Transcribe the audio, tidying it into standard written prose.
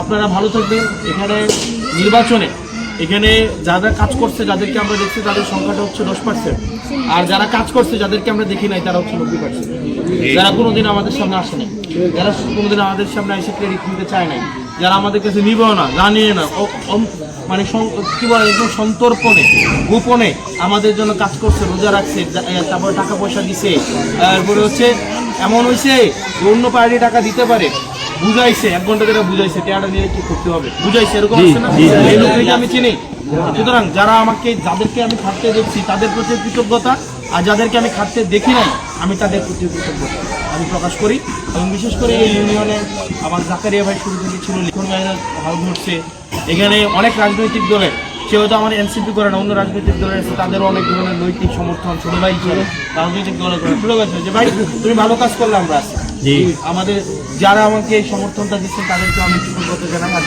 আপনারা ভালো থাকবেন। এখানে নির্বাচনে এখানে যারা কাজ করছে, যাদেরকে আমরা দেখছি তাদের সংখ্যাটা হচ্ছে 10%, আর যারা কাজ করছে যাদেরকে আমরা দেখি নাই তারা হচ্ছে 90%। যারা কোনোদিন আমাদের সামনে আসে নাই, যারা কোনোদিন আমাদের সামনে এসে ক্রেডিট নিতে চায় নাই, যারা আমাদের কাছে নিবেও না, জানিয়ে না, মানে কি বলে একদম সন্তর্পণে গোপনে আমাদের জন্য কাজ করছে, রোজা রাখছে, তারপরে টাকা পয়সা দিছে। তারপরে হচ্ছে এমন হয়েছে অন্য পার্টি টাকা দিতে পারে, বুঝাইছে, 1 ঘন্টা ধরে বুঝাইছে টাকাটা নিয়ে কি করতে হবে, বুঝাইছে, এরকম আছে না? এই লোককে আমি চিনি। সুতরাং যারা যাদেরকে আমি খাটতে দেখছি তাদের প্রতি কৃতজ্ঞতা, আর যাদেরকে আমি খাটতে দেখি নাই আমি তাদের প্রতি কৃতজ্ঞতা আমি প্রকাশ করি। এবং বিশেষ করে এই ইউনিয়নে আমার জাকারিয়া ভাই শুরু থেকে ছিল, লিখন ভাইরা হাল ধরছে। এখানে অনেক রাজনৈতিক দলের, সে হয়তো আমার এনসিপি করে না, অন্য রাজনৈতিক দলের আছে, তাদেরও অনেক ধরনের নৈতিক সমর্থন ছোটো ভাই হিসেবে রাজনৈতিক দলের করে ছোটো ভাই যে ভাই তুমি ভালো কাজ করলে আমরা আছি। আমাদের যারা আমাকে এই সমর্থনটা দিচ্ছেন তাদেরকে আমি কৃতজ্ঞতা জানাই।